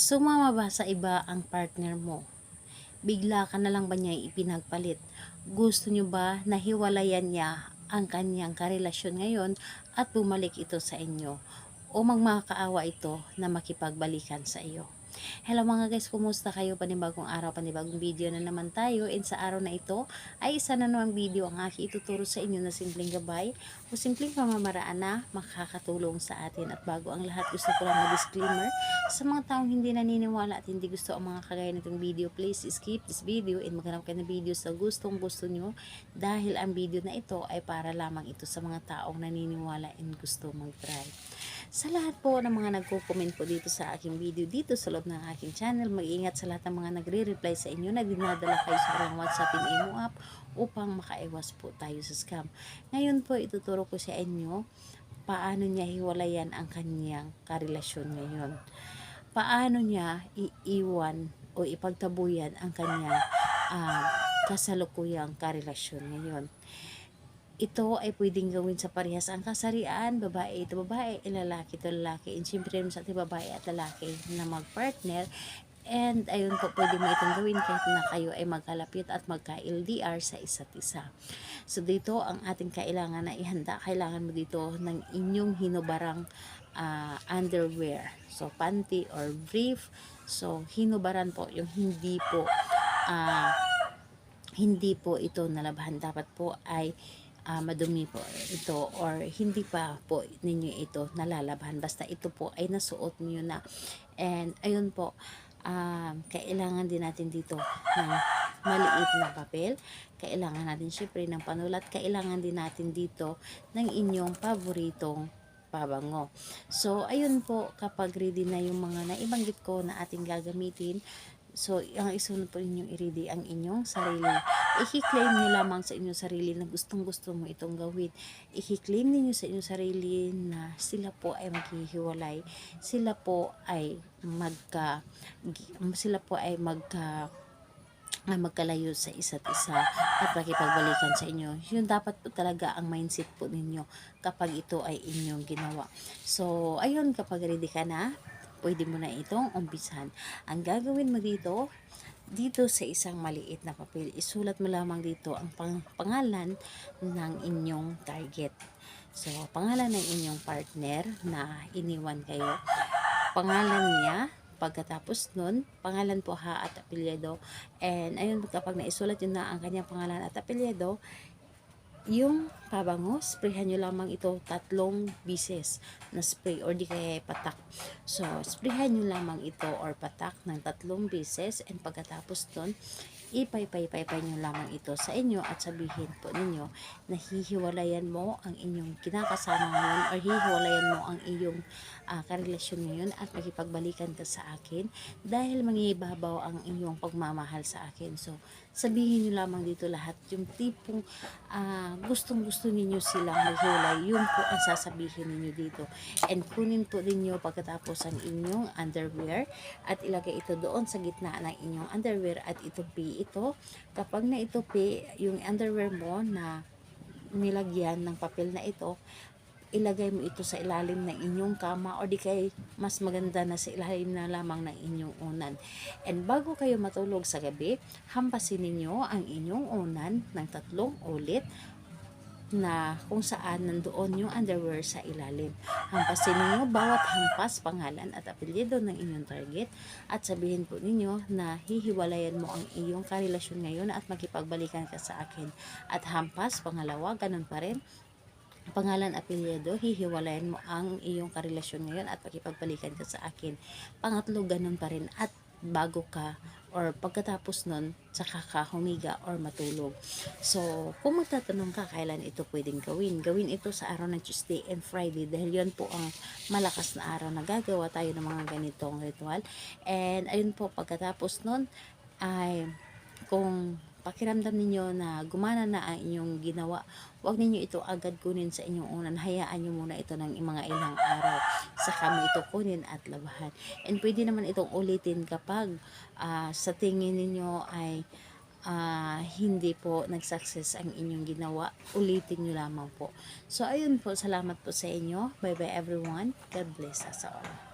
Sumama ba sa iba ang partner mo? Bigla ka na lang ba niya ipinagpalit? Gusto niyo ba na hiwalayan niya ang kanyang karelasyon ngayon at bumalik ito sa inyo? O magmakaawa ito na makipagbalikan sa iyo? Hello mga guys, kumusta kayo? Panibagong araw, panibagong video na naman tayo. And sa araw na ito ay isa na namang video ang aking ituturo sa inyo na simpleng gabay o simpleng pamamaraan na makakatulong sa atin. At bago ang lahat, gusto ko lang na-disclaimer sa mga taong hindi naniniwala at hindi gusto ang mga kagaya nitong video. Please skip this video and maghanap kayo ng video sa gustong gusto nyo, dahil ang video na ito ay para lamang ito sa mga taong naniniwala and gusto mag-try. Sa lahat po ng mga nagko-comment po dito sa aking video dito sa loob ng aking channel, mag-ingat sa lahat ng mga nagre-reply sa inyo na dinadala kayo sa kanilang WhatsApp and Imo app upang makaiwas po tayo sa scam. Ngayon po ituturo ko sa inyo paano niya hiwalayan ang kanyang karelasyon ngayon. Paano niya iiwan o ipagtabuyan ang kanyang kasalukuyang karelasyon ngayon. Ito ay pwedeng gawin sa parehas ang kasarian, babae ito babae, lalaki ito lalaki. And syempre sa ating babae at lalaki na mag-partner. And ayun po, pwede mo itong gawin kahit na kayo ay magkalapit at magka-LDR sa isa't isa. So dito ang ating kailangan na ihanda, kailangan mo dito ng inyong hinubarang underwear. So panty or brief. So hinubaran po yung hindi po ito nalabahan. Dapat po ay madumi po ito or hindi pa po ninyo ito nalalabhan, basta ito po ay nasuot niyo na. And ayun po, kailangan din natin dito ng maliit na papel, kailangan natin syempre ng panulat, kailangan din natin dito ng inyong paboritong pabango. So ayun po, kapag ready na yung mga naibanggit ko na ating gagamitin, so ang isunod po ninyong i-ready ang inyong sarili. I-claim niyo lamang sa inyong sarili na gustong gusto mo itong gawin. I-claim niyo sa inyong sarili na sila po ay maghihiwalay. Sila po ay magkalayo sa isa't isa at makipagbalikan sa inyo. Yun dapat po talaga ang mindset po ninyo kapag ito ay inyong ginawa. So ayun, kapag ready ka na, pwede mo na itong umpisahan. Ang gagawin mo dito sa isang maliit na papel, isulat mo lamang dito ang pangalan ng inyong target. So, pangalan ng inyong partner na iniwan kayo. Pangalan niya, pagkatapos nun, pangalan po ha at apelyido. And ayun, kapag naisulat yun na ang kanyang pangalan at apelyido, yung pabango, sprayhan nyo lamang ito 3 bises na spray or di kaya patak. So, sprayhan nyo lamang ito or patak ng 3 bises, and pagkatapos nun, ipay-pay-pay nyo lamang ito sa inyo at sabihin po ninyo na hihiwalayan mo ang inyong kinakasama ngayon or hihiwalayan mo ang iyong karelasyon ngayon at makipagbalikan ka sa akin dahil mangibabaw ang iyong pagmamahal sa akin. So, sabihin nyo lamang dito lahat yung tipong gustong gusto ninyo silang maghiwalay, yun po ang sasabihin ninyo dito. And kunin po ninyo pagkatapos ang inyong underwear at ilagay ito doon sa gitna ng inyong underwear at itupi ito. Kapag na itupi yung underwear mo na nilagyan ng papel na ito, ilagay mo ito sa ilalim ng inyong kama o di kay mas maganda na sa ilalim na lamang ng inyong unan. And bago kayo matulog sa gabi, hampasin ninyo ang inyong unan ng 3 ulit na kung saan nandoon yung underwear sa ilalim. Hampasin ninyo bawat hampas pangalan at apelyido ng inyong target at sabihin po ninyo na hihiwalayan mo ang iyong karelasyon ngayon at makipagbalikan ka sa akin. At hampas pangalawa, ganun pa rin, pangalan, apelyido, hihiwalayan mo ang iyong karelasyon ngayon at pakipagbalikan ka sa akin. Pangatlo, ganun pa rin, at bago ka or pagkatapos nun, saka ka humiga or matulog. So, kung magtatanong ka kailan ito pwedeng gawin ito sa araw ng Tuesday and Friday dahil yun po ang malakas na araw na gagawa tayo ng mga ganitong ritual. And ayun po, pagkatapos nun ay kung pakiramdam ninyo na gumana na ang inyong ginawa, huwag ninyo ito agad kunin sa inyong unan. Hayaan nyo muna ito ng mga ilang araw. Saka mo ito kunin at labahan. And pwede naman itong ulitin kapag sa tingin ninyo ay hindi po nag-success ang inyong ginawa. Ulitin nyo lamang po. So, ayun po. Salamat po sa inyo. Bye-bye everyone. God bless us all.